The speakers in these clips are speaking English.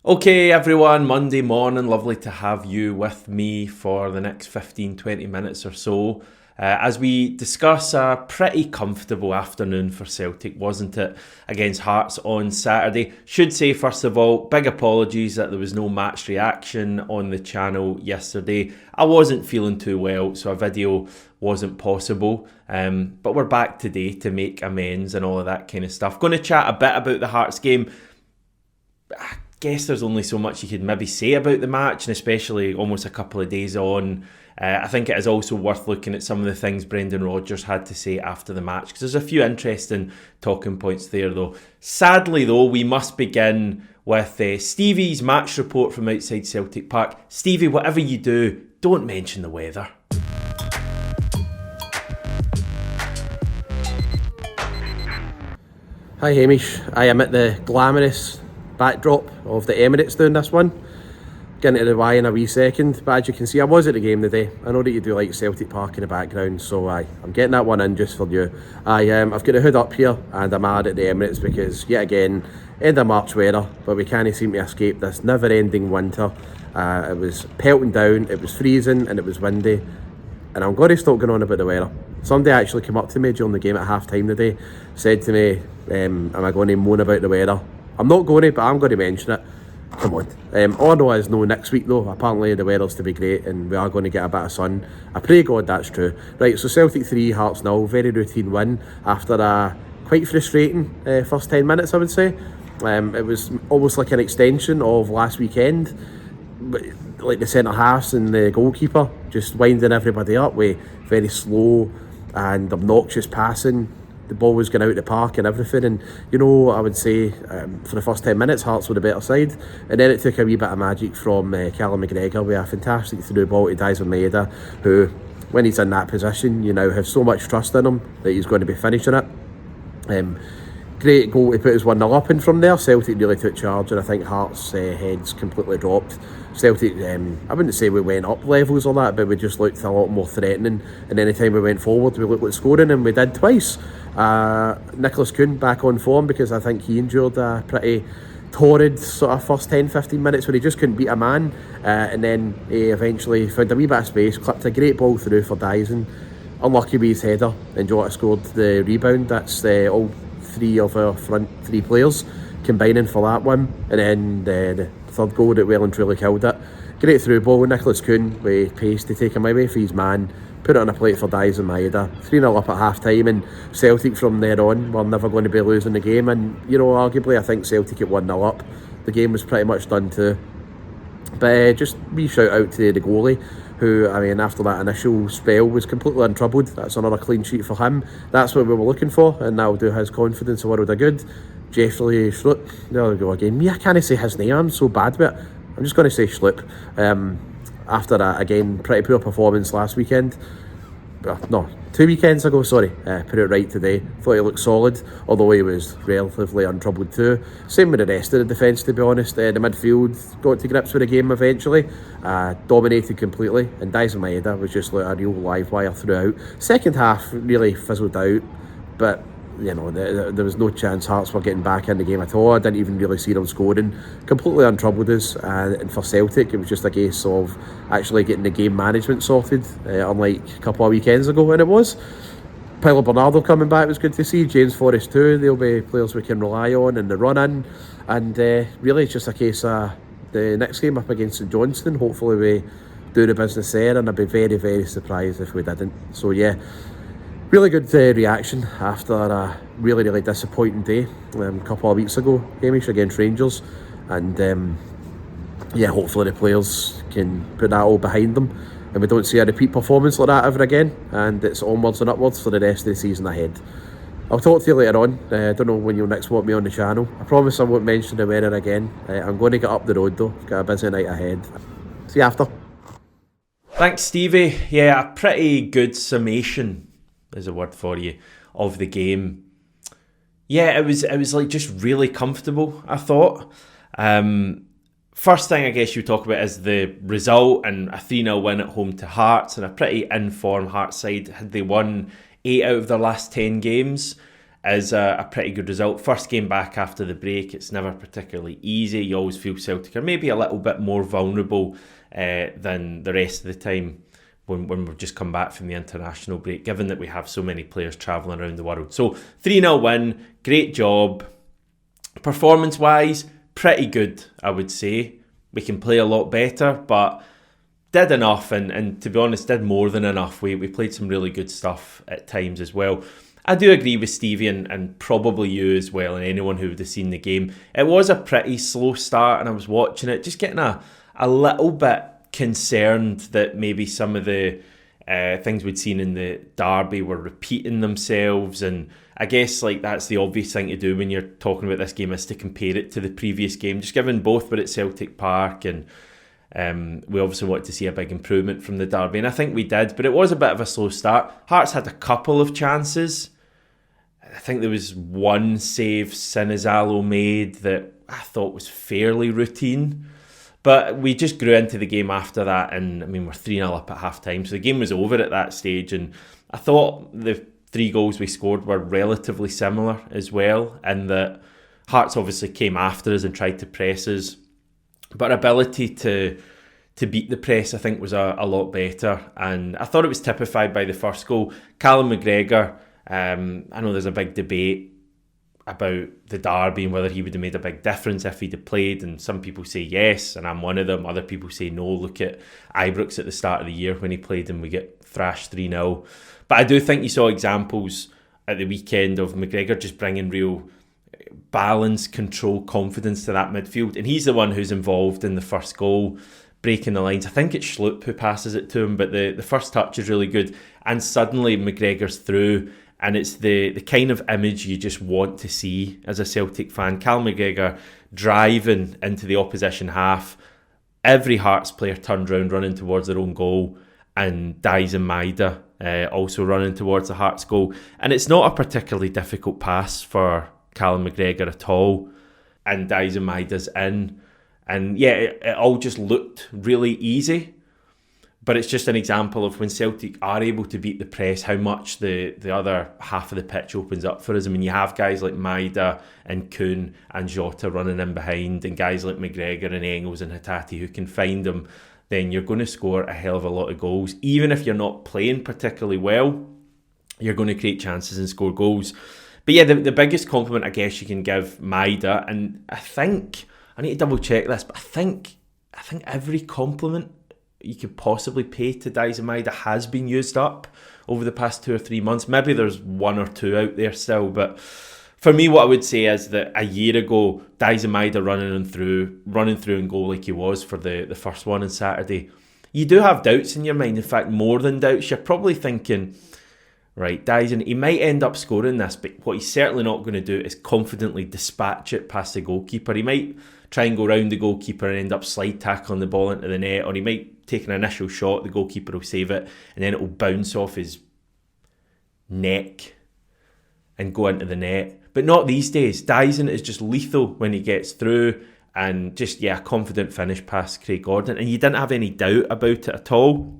Okay, everyone, Monday morning. Lovely to have you with me for the next 15-20 minutes or so as we discuss a pretty comfortable afternoon for Celtic, wasn't it, against Hearts on Saturday. Should say, first of all, big apologies that there was no match reaction on the channel yesterday. I wasn't feeling too well, so a video wasn't possible. But we're back today to make amends and all of that kind of stuff. Going to chat a bit about the Hearts game. Guess there's only so much you could maybe say about the match, and especially almost a couple of days on. I think it is also worth looking at some of the things Brendan Rodgers had to say after the match, because there's a few interesting talking points there though. Sadly though, we must begin with Stevie's match report from outside Celtic Park. Stevie, whatever you do, don't mention the weather. Hi Hamish, I am at the glamorous backdrop of the Emirates doing this one. Get into the why in a wee second, but as you can see I was at the game today. I know that you do like Celtic Park in the background, so I'm getting that one in just for you. I've got the hood up here and I'm mad at the Emirates because yet again, end of March weather, but we can't seem to escape this never ending winter. It was pelting down, it was freezing and it was windy, and I'm glad to stop going on about the weather. Somebody actually came up to me during the game at half time today, said to me, am I going to moan about the weather? I'm not going to, but I'm going to mention it. Come on. All I know is no next week though. Apparently the weather's to be great and we are going to get a bit of sun. I pray God that's true. Right, so Celtic 3, Hearts 0. Very routine win after a quite frustrating first 10 minutes, I would say. It was almost like an extension of last weekend. Like the centre halves and the goalkeeper just winding everybody up with very slow and obnoxious passing. The ball was going out the park and everything, and you know, I would say for the first 10 minutes Hearts were the better side, and then it took a wee bit of magic from Callum McGregor with a fantastic through ball to Dyson Maeda, who when he's in that position you now have so much trust in him that he's going to be finishing it. Great goal to put his 1-0 up, and from there Celtic really took charge, and I think Hearts' heads completely dropped. Celtic, I wouldn't say we went up levels or that, but we just looked a lot more threatening, and any time we went forward we looked like scoring, and we did twice. Nicholas Kuhn back on form, because I think he endured a pretty torrid sort of first 10-15 minutes where he just couldn't beat a man, and then he eventually found a wee bit of space, clipped a great ball through for Dyson. Unlucky with his header, and Jota scored the rebound. That's all three of our front three players combining for that one, and then the third goal that well and truly killed it. Great through ball, Nicholas Kuhn with pace to take him away for his man, put it on a plate for Dyson Maeda. 3-0 up at half time, and Celtic from there on were never going to be losing the game, and you know, arguably I think Celtic at 1-0 up, the game was pretty much done too. But just wee shout out to the goalie, who, I mean, after that initial spell was completely untroubled. That's another clean sheet for him. That's what we were looking for, and that'll do his confidence a world of good. Jeffrey Schlupp, there we go again. Me, I can't say his name, I'm so bad with it. I'm just going to say Schlupp. After that, again, pretty poor performance last weekend. No, 2 weekends ago, sorry. Put it right today. Thought he looked solid, although he was relatively untroubled too. Same with the rest of the defence, to be honest. The midfield got to grips with the game eventually. Dominated completely, and Dyson Maeda was just like a real live wire throughout. Second half really fizzled out, but you know, there was no chance Hearts were getting back in the game at all. I didn't even really see them scoring. Completely untroubled us, and for Celtic it was just a case of actually getting the game management sorted, unlike a couple of weekends ago, and it was. Paulo Bernardo coming back was good to see. James Forrest too. They'll be players we can rely on in the run-in, and really it's just a case of the next game up against St Johnstone. Hopefully we do the business there, and I'd be very, very surprised if we didn't. So yeah, really good reaction after a really, really disappointing day a couple of weeks ago, Hamish, against Rangers, and yeah, hopefully the players can put that all behind them and we don't see a repeat performance like that ever again, and it's onwards and upwards for the rest of the season ahead. I'll talk to you later on. I don't know when you'll next want me on the channel. I promise I won't mention the weather again. I'm going to get up the road though, got a busy night ahead. See you after. Thanks, Stevie. Yeah, a pretty good summation is a word for you of the game. Yeah, it was like just really comfortable, I thought. First thing I guess you talk about is the result, and a 3-0 win at home to Hearts, and a pretty in-form Hearts side. Had they won 8 out of their last 10 games, is a pretty good result. First game back after the break, it's never particularly easy. You always feel Celtic are maybe a little bit more vulnerable than the rest of the time when we've just come back from the international break, given that we have so many players travelling around the world. So 3-0 win, great job. Performance-wise, pretty good, I would say. We can play a lot better, but did enough, and to be honest, did more than enough. We played some really good stuff at times as well. I do agree with Stevie and probably you as well, and anyone who would have seen the game. It was a pretty slow start, and I was watching it, just getting a little bit concerned that maybe some of the things we'd seen in the derby were repeating themselves, and I guess like that's the obvious thing to do when you're talking about this game, is to compare it to the previous game, just given both were at Celtic Park, and we obviously wanted to see a big improvement from the derby, and I think we did, but it was a bit of a slow start. Hearts had a couple of chances. I think there was one save Sinizalo made that I thought was fairly routine. But we just grew into the game after that, and I mean, we're 3-0 up at half-time, so the game was over at that stage, and I thought the 3 goals we scored were relatively similar as well, and that Hearts obviously came after us and tried to press us, but our ability to beat the press, I think, was a lot better, and I thought it was typified by the first goal. Callum McGregor, I know there's a big debate about the derby and whether he would have made a big difference if he'd have played, and some people say yes, and I'm one of them. Other people say no. Look at Ibrox at the start of the year when he played and we get thrashed 3-0. But I do think you saw examples at the weekend of McGregor just bringing real balance, control, confidence to that midfield, and he's the one who's involved in the first goal, breaking the lines. I think it's Schlupp who passes it to him, but the first touch is really good, and suddenly McGregor's through. And it's the kind of image you just want to see as a Celtic fan. Cal McGregor driving into the opposition half. Every Hearts player turned round running towards their own goal. And Daizen Maeda also running towards the Hearts goal. And it's not a particularly difficult pass for Callum McGregor at all. And Daizen Maeda's in. And yeah, it all just looked really easy. But it's just an example of when Celtic are able to beat the press, how much the other half of the pitch opens up for us. I mean, you have guys like Maeda and Kuhn and Jota running in behind, and guys like McGregor and Engels and Hatate who can find them, then you're going to score a hell of a lot of goals. Even if you're not playing particularly well, you're going to create chances and score goals. But yeah, the biggest compliment I guess you can give Maeda, and I think, I need to double check this, but I think every compliment you could possibly pay to Daizen Maeda has been used up over the past 2 or 3 months. Maybe there's 1 or 2 out there still, but for me, what I would say is that a year ago, Daizen Maeda running through and goal like he was for the first one on Saturday, you do have doubts in your mind. In fact, more than doubts. You're probably thinking, right, Daizen, he might end up scoring this, but what he's certainly not going to do is confidently dispatch it past the goalkeeper. He might try and go round the goalkeeper and end up slide tackling the ball into the net, or he might take an initial shot, the goalkeeper will save it, and then it will bounce off his neck and go into the net. But not these days. Daizen is just lethal when he gets through, and just, yeah, a confident finish past Craig Gordon, and you didn't have any doubt about it at all.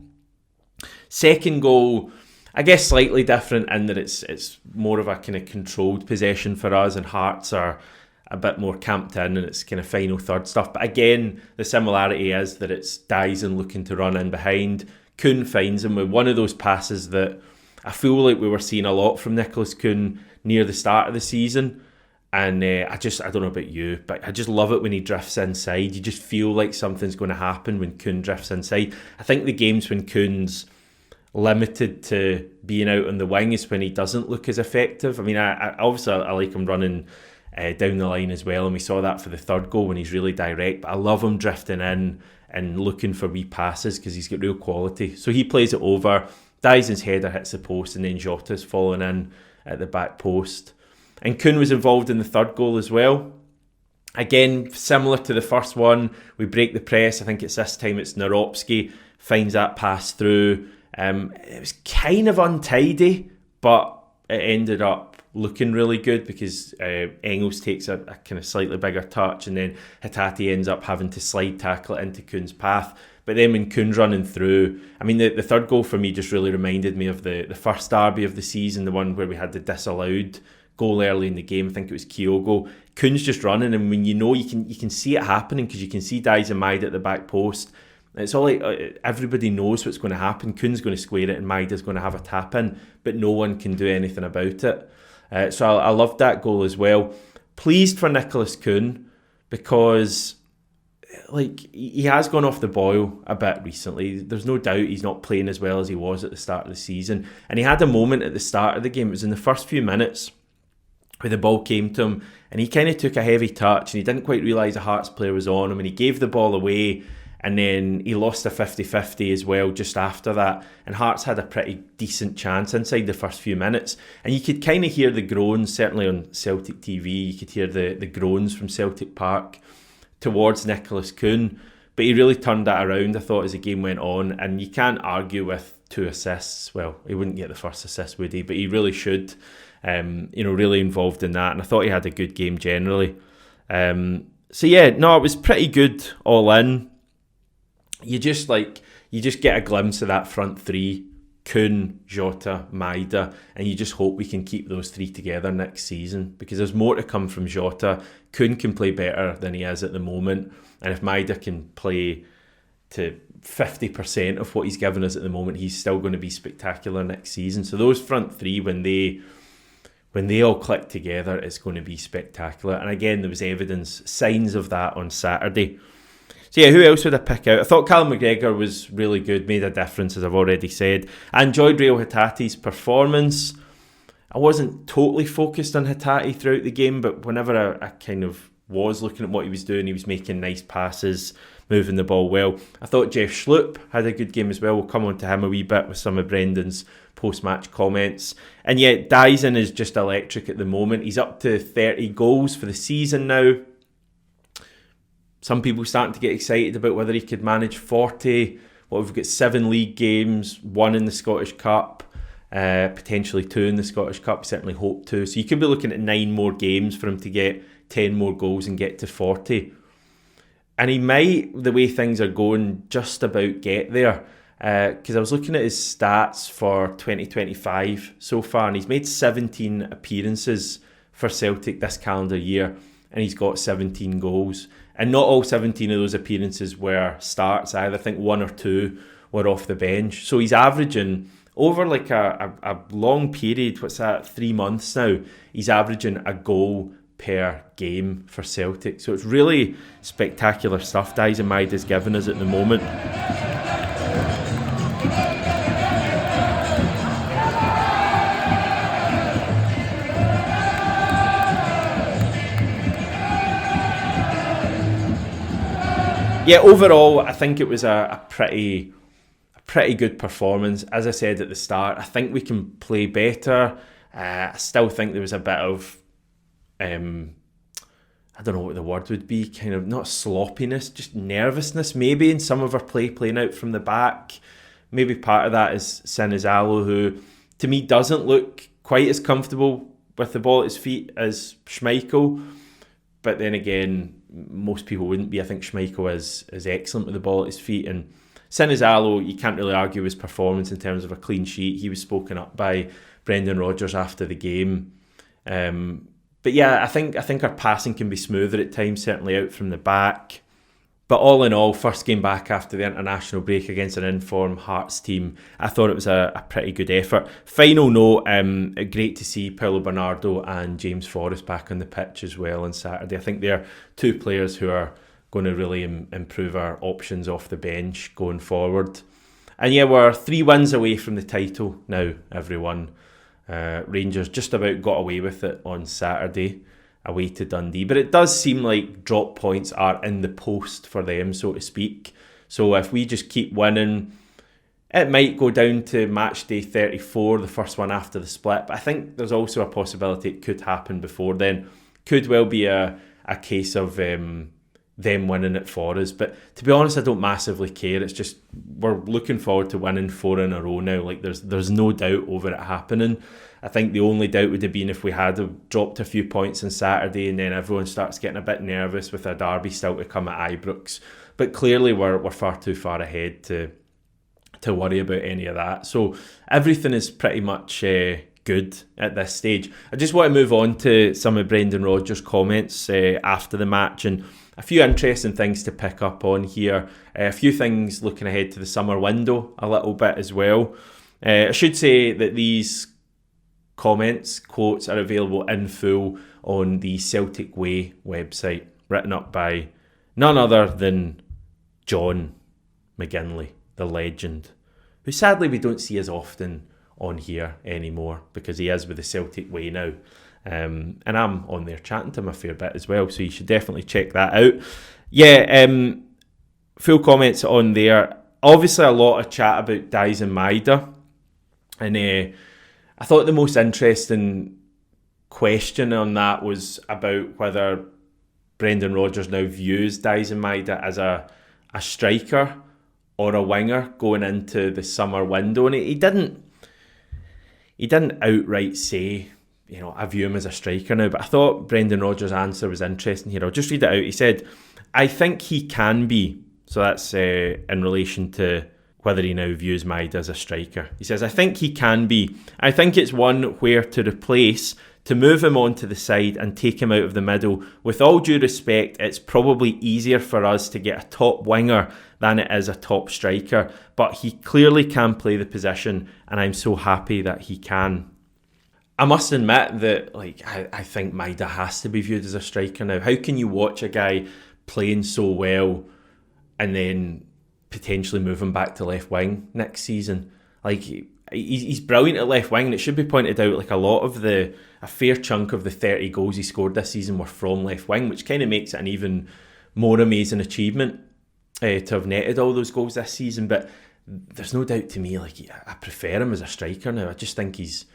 Second goal, I guess slightly different in that it's more of a kind of controlled possession for us, and Hearts are a bit more camped in, and it's kind of final third stuff. But again, the similarity is that it's Daizen looking to run in behind. Kuhn finds him with one of those passes that I feel like we were seeing a lot from Nicholas Kuhn near the start of the season. And I don't know about you, but I just love it when he drifts inside. You just feel like something's going to happen when Kuhn drifts inside. I think the games when Kuhn's limited to being out on the wing is when he doesn't look as effective. I mean, I obviously I like him running down the line as well, and we saw that for the third goal when he's really direct, but I love him drifting in and looking for wee passes because he's got real quality. So he plays it over, Daizen's header hits the post, and then Jota's falling in at the back post. And Kuhn was involved in the third goal as well. Again, similar to the first one, we break the press. I think it's this time it's Naropski finds that pass through. It was kind of untidy, but it ended up looking really good because Engels takes a kind of slightly bigger touch, and then Hatate ends up having to slide tackle it into Kuhn's path. But then when Kuhn's running through, I mean, the third goal for me just really reminded me of the first derby of the season, the one where we had the disallowed goal early in the game. I think it was Kyogo. Kuhn's just running, and when you can see it happening, because you can see Dies and Maida at the back post. It's all like everybody knows what's going to happen. Kuhn's going to square it and Maida's going to have a tap in, but no one can do anything about it. So I loved that goal as well. Pleased for Nicholas Kuhn, because he has gone off the boil a bit recently. There's no doubt he's not playing as well as he was at the start of the season. And he had a moment at the start of the game. It was in the first few minutes where the ball came to him, and he kind of took a heavy touch, and he didn't quite realise a Hearts player was on him, and he gave the ball away. And then he lost a 50-50 as well just after that. And Hearts had a pretty decent chance inside the first few minutes. And you could kind of hear the groans, certainly on Celtic TV. You could hear the groans from Celtic Park towards Nicholas Kuhn. But he really turned that around, I thought, as the game went on. And you can't argue with 2 assists. Well, he wouldn't get the first assist, would he? But he really should. Really involved in that. And I thought he had a good game generally. It was pretty good all in. You just get a glimpse of that front three, Kuhn, Jota, Maida, and you just hope we can keep those 3 together next season, because there's more to come from Jota. Kuhn can play better than he is at the moment, and if Maida can play to 50% of what he's given us at the moment, he's still going to be spectacular next season. So those front 3, when they all click together, it's going to be spectacular. And again, there was signs of that on Saturday. So yeah, who else would I pick out? I thought Callum McGregor was really good, made a difference, as I've already said. I enjoyed Real Hatate's performance. I wasn't totally focused on Hatate throughout the game, but whenever I kind of was looking at what he was doing, he was making nice passes, moving the ball well. I thought Jeff Schlupp had a good game as well. We'll come on to him a wee bit with some of Brendan's post-match comments. And yet, Dyson is just electric at the moment. He's up to 30 goals for the season now. Some people starting to get excited about whether he could manage 40. We've got 7 league games, 1 in the Scottish Cup, potentially 2 in the Scottish Cup. We certainly hope to. So you could be looking at 9 more games for him to get 10 more goals and get to 40. And he might, the way things are going, just about get there. Because I was looking at his stats for 2025 so far, and he's made 17 appearances for Celtic this calendar year, and he's got 17 goals. And not all 17 of those appearances were starts either. I think 1 or 2 were off the bench. So he's averaging, over like a long period, 3 months now, he's averaging a goal per game for Celtic. So it's really spectacular stuff Daizen Maida's given us at the moment. Yeah, overall, I think it was a pretty good performance. As I said at the start, I think we can play better. I still think there was a bit of, I don't know what the word would be, kind of not sloppiness, just nervousness maybe in some of our playing out from the back. Maybe part of that is Sinizalo, who to me doesn't look quite as comfortable with the ball at his feet as Schmeichel. But then again, most people wouldn't be. I think Schmeichel is excellent with the ball at his feet. And Sinizalo, you can't really argue his performance in terms of a clean sheet. He was spoken up by Brendan Rodgers after the game. But yeah, I think our passing can be smoother at times, certainly out from the back. But all in all, first game back after the international break against an in-form Hearts team, I thought it was a pretty good effort. Final note, great to see Paulo Bernardo and James Forrest back on the pitch as well on Saturday. I think they're 2 players who are going to really improve our options off the bench going forward. And yeah, we're 3 wins away from the title now, everyone. Rangers just about got away with it on Saturday, away to Dundee, but it does seem like drop points are in the post for them, so to speak. So if we just keep winning, it might go down to match day 34, the first one after the split, but I think there's also a possibility it could happen before then. Could well be a case of them winning it for us, but to be honest, I don't massively care. It's just we're looking forward to winning 4 in a row now. Like there's no doubt over it happening. I think the only doubt would have been if we had dropped a few points on Saturday and then everyone starts getting a bit nervous with a derby still to come at Ibrox. But clearly we're far too far ahead to worry about any of that. So everything is pretty much good at this stage. I just want to move on to some of Brendan Rodgers' comments after the match, and a few interesting things to pick up on here. A few things looking ahead to the summer window a little bit as well. I should say that these quotes are available in full on the Celtic Way website, written up by none other than John McGinley, the legend, who sadly we don't see as often on here anymore because he is with the Celtic Way now. And I'm on there chatting to him a fair bit as well, so you should definitely check that out. Yeah, full comments on there. Obviously a lot of chat about Dies and Maida, and I thought the most interesting question on that was about whether Brendan Rodgers now views Dies and Maida as a striker or a winger going into the summer window, and he didn't outright say, I view him as a striker now, but I thought Brendan Rodgers' answer was interesting here. I'll just read it out. He said, I think he can be. So that's in relation to whether he now views Maida as a striker. He says, I think he can be. I think it's one where to replace, to move him onto the side and take him out of the middle. With all due respect, it's probably easier for us to get a top winger than it is a top striker, but he clearly can play the position, and I'm so happy that he can. I must admit that I think Maida has to be viewed as a striker now. How can you watch a guy playing so well and then potentially move him back to left wing next season? He's brilliant at left wing, and it should be pointed out a fair chunk of the 30 goals he scored this season were from left wing, which kind of makes it an even more amazing achievement to have netted all those goals this season. But there's no doubt to me, I prefer him as a striker now. I just think he's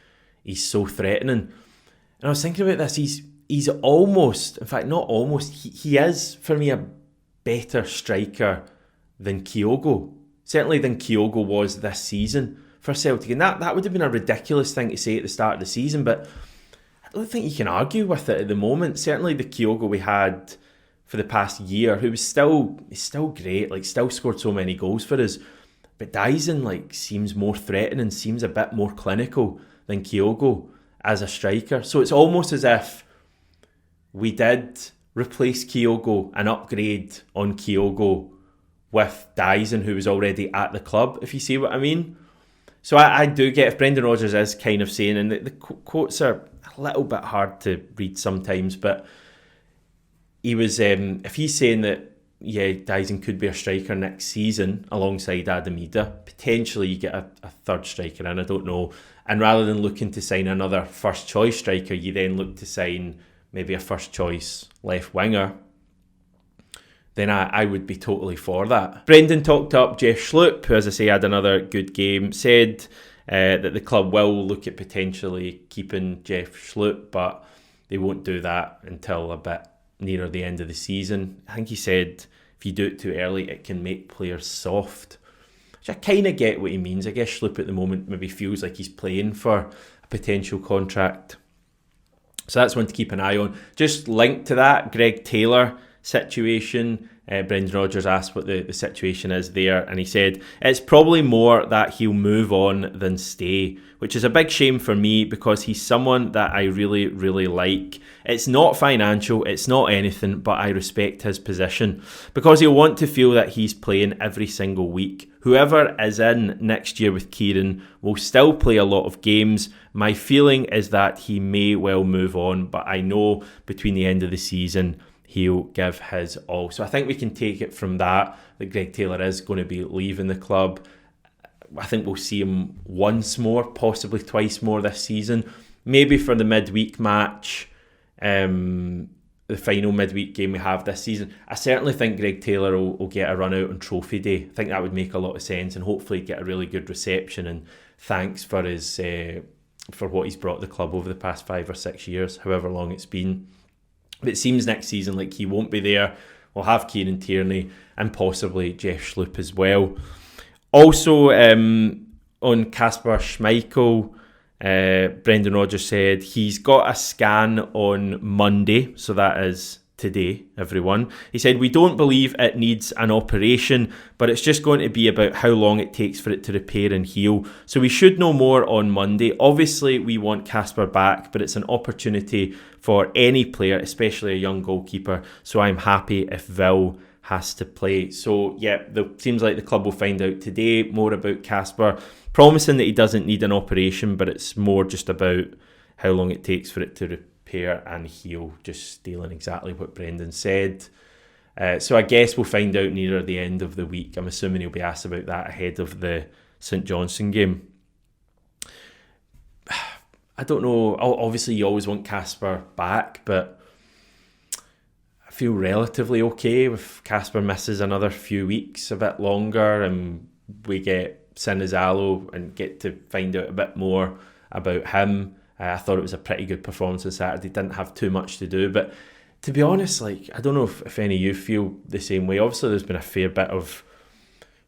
so threatening. And I was thinking about this, he's almost, in fact not almost, he is for me a better striker than Kyogo. Certainly than Kyogo was this season for Celtic. And that would have been a ridiculous thing to say at the start of the season, but I don't think you can argue with it at the moment. Certainly the Kyogo we had for the past year, who was still great, still scored so many goals for us. But Dyson seems more threatening, seems a bit more clinical than Kyogo as a striker. So it's almost as if we did replace Kyogo, an upgrade on Kyogo, with Dyson, who was already at the club, if you see what I mean. So I do get if Brendan Rodgers is kind of saying, and the quotes are a little bit hard to read sometimes, but he was, if he's saying that, yeah, Dyson could be a striker next season alongside Adam Ida, potentially you get a third striker in, I don't know. And rather than looking to sign another first choice striker, you then look to sign maybe a first choice left winger, then I would be totally for that. Brendan talked up Jeff Schlupp, who, as I say, had another good game, said that the club will look at potentially keeping Jeff Schlupp, but they won't do that until a bit nearer the end of the season. I think he said if you do it too early, it can make players soft, which I kind of get what he means. I guess Schlupp at the moment maybe feels like he's playing for a potential contract. So that's one to keep an eye on. Just linked to that, Greg Taylor situation. Brendan Rodgers asked what the situation is there, and he said it's probably more that he'll move on than stay, which is a big shame for me because he's someone that I really, really like. It's not financial, it's not anything, but I respect his position because he'll want to feel that he's playing every single week. Whoever is in next year with Kieran will still play a lot of games. My feeling is that he may well move on, but I know between the end of the season he'll give his all. So I think we can take it from that Greg Taylor is going to be leaving the club. I think we'll see him once more, possibly twice more this season. Maybe for the midweek match, the final midweek game we have this season. I certainly think Greg Taylor will get a run out on Trophy Day. I think that would make a lot of sense and hopefully get a really good reception and thanks for his for what he's brought the club over the past 5 or 6 years, however long it's been. But it seems next season like he won't be there. We'll have Kieran Tierney and possibly Jeff Schlupp as well. Also, on Kasper Schmeichel, Brendan Rodgers said he's got a scan on Monday, so that is today, everyone. He said, we don't believe it needs an operation, but it's just going to be about how long it takes for it to repair and heal. So we should know more on Monday. Obviously, we want Casper back, but it's an opportunity for any player, especially a young goalkeeper. So I'm happy if Vil has to play. So yeah, it seems like the club will find out today more about Casper, promising that he doesn't need an operation, but it's more just about how long it takes for it to repair and heal, just stealing exactly what Brendan said. So I guess we'll find out nearer the end of the week. I'm assuming he'll be asked about that ahead of the St Johnstone game. I don't know, obviously you always want Casper back, but I feel relatively okay if Casper misses another few weeks, a bit longer, and we get Sinizalo and get to find out a bit more about him. I thought it was a pretty good performance on Saturday. Didn't have too much to do, but to be honest, I don't know if any of you feel the same way. Obviously, there's been a fair bit of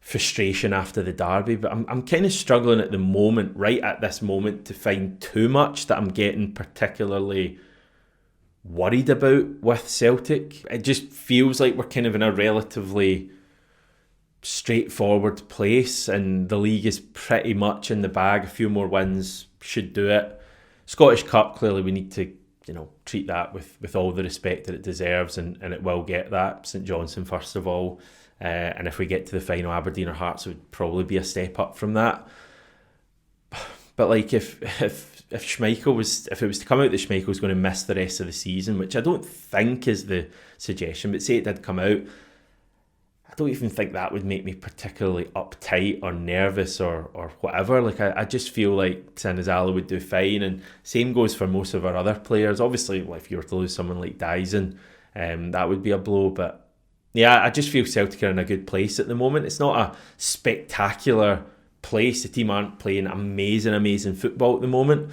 frustration after the derby, but I'm kind of struggling at the moment, right at this moment, to find too much that I'm getting particularly worried about with Celtic. It just feels like we're kind of in a relatively straightforward place, and the league is pretty much in the bag. A few more wins should do it. Scottish Cup, clearly we need to treat that with all the respect that it deserves, and it will get that. St Johnstone first of all, and if we get to the final, Aberdeen or Hearts would probably be a step up from that. But if Schmeichel if it was to come out that Schmeichel was going to miss the rest of the season, which I don't think is the suggestion, but say it did come out, I don't even think that would make me particularly uptight or nervous or whatever. I just feel like Sinizalo would do fine, and same goes for most of our other players. Obviously, if you were to lose someone like Dyson, that would be a blow. But yeah, I just feel Celtic are in a good place at the moment. It's not a spectacular place. The team aren't playing amazing football at the moment.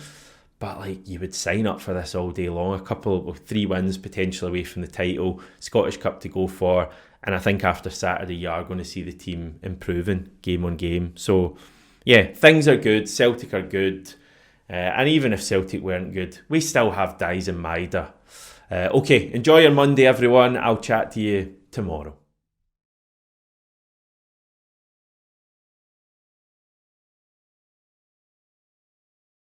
But you would sign up for this all day long. A couple of 3 wins potentially away from the title, Scottish Cup to go for. And I think after Saturday, you are going to see the team improving game on game. So, yeah, things are good. Celtic are good. And even if Celtic weren't good, we still have Dyes and Maida. Okay, enjoy your Monday, everyone. I'll chat to you tomorrow.